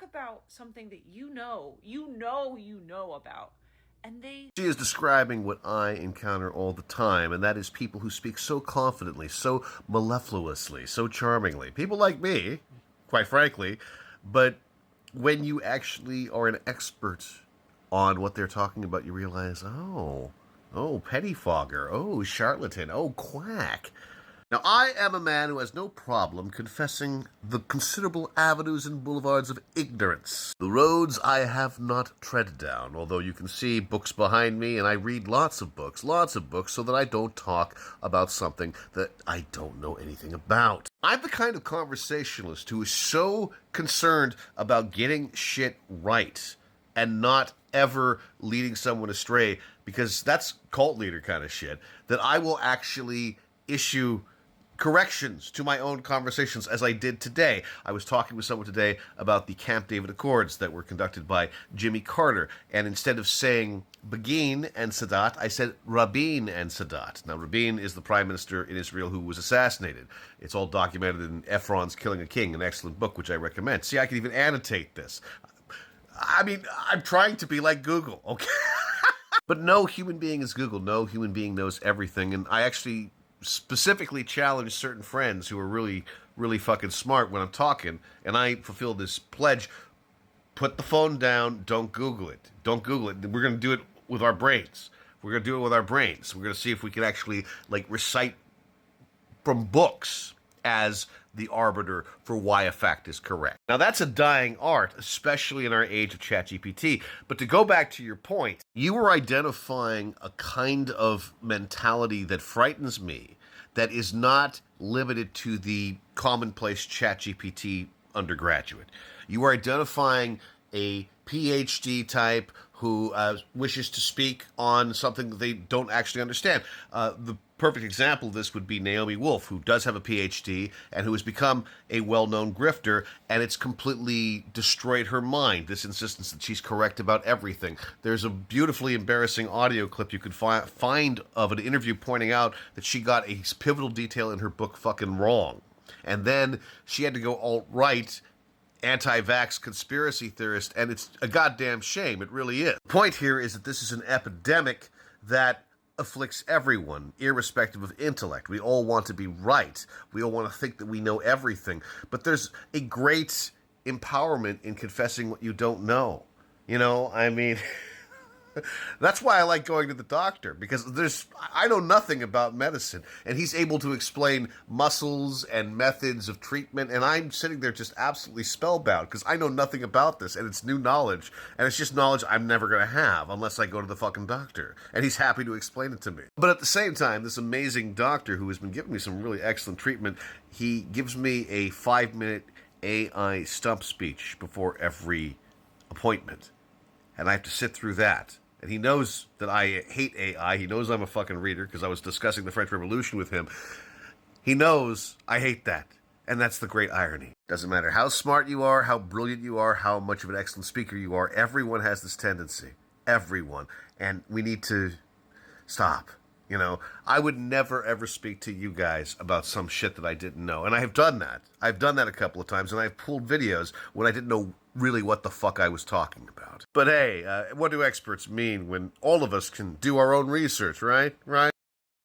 talk about something that you know about, and they... She is describing what I encounter all the time, and that is people who speak so confidently, so mellifluously, so charmingly. People like me, quite frankly, but when you actually are an expert on what they're talking about, you realize, oh, pettifogger, oh, charlatan, oh, quack. Now, I am a man who has no problem confessing the considerable avenues and boulevards of ignorance. The roads I have not tread down, although you can see books behind me, and I read lots of books, so that I don't talk about something that I don't know anything about. I'm the kind of conversationalist who is so concerned about getting shit right and not ever leading someone astray, because that's cult leader kind of shit, that I will actually issue corrections to my own conversations, as I did today. I was talking with someone today about the Camp David Accords that were conducted by Jimmy Carter, and instead of saying Begin and Sadat, I said Rabin and Sadat. Now, Rabin is the prime minister in Israel who was assassinated. It's all documented in Ephron's Killing a King, an excellent book, which I recommend. See, I can even annotate this. I mean, I'm trying to be like Google, okay? But no human being is Google. No human being knows everything, and I actually specifically challenge certain friends who are really, really fucking smart when I'm talking, and I fulfill this pledge: put the phone down, don't Google it. Don't Google it. We're going to do it with our brains. We're going to do it with our brains. We're going to see if we can actually, recite from books as the arbiter for why a fact is correct. Now, that's a dying art, especially in our age of ChatGPT. But to go back to your point, you were identifying a kind of mentality that frightens me, that is not limited to the commonplace ChatGPT undergraduate. You are identifying a PhD type who wishes to speak on something that they don't actually understand. The perfect example of this would be Naomi Wolf, who does have a PhD and who has become a well-known grifter, and it's completely destroyed her mind, this insistence that she's correct about everything. There's a beautifully embarrassing audio clip you could find of an interview pointing out that she got a pivotal detail in her book fucking wrong. And then she had to go alt-right, anti-vax conspiracy theorist, and it's a goddamn shame. It really is. The point here is that this is an epidemic that afflicts everyone, irrespective of intellect. We all want to be right. We all want to think that we know everything. But there's a great empowerment in confessing what you don't know. You know, I mean... That's why I like going to the doctor, because I know nothing about medicine, and he's able to explain muscles and methods of treatment, and I'm sitting there just absolutely spellbound, because I know nothing about this, and it's new knowledge, and it's just knowledge I'm never going to have unless I go to the fucking doctor, and he's happy to explain it to me. But at the same time, this amazing doctor who has been giving me some really excellent treatment, he gives me a 5-minute AI stump speech before every appointment, and I have to sit through that. And he knows that I hate AI. He knows I'm a fucking reader, because I was discussing the French Revolution with him. He knows I hate that. And that's the great irony. Doesn't matter how smart you are, how brilliant you are, how much of an excellent speaker you are. Everyone has this tendency. Everyone. And we need to stop. You know, I would never, ever speak to you guys about some shit that I didn't know. And I have done that. I've done that a couple of times, and I've pulled videos when I didn't know really what the fuck I was talking about. But hey, what do experts mean when all of us can do our own research, right? Right?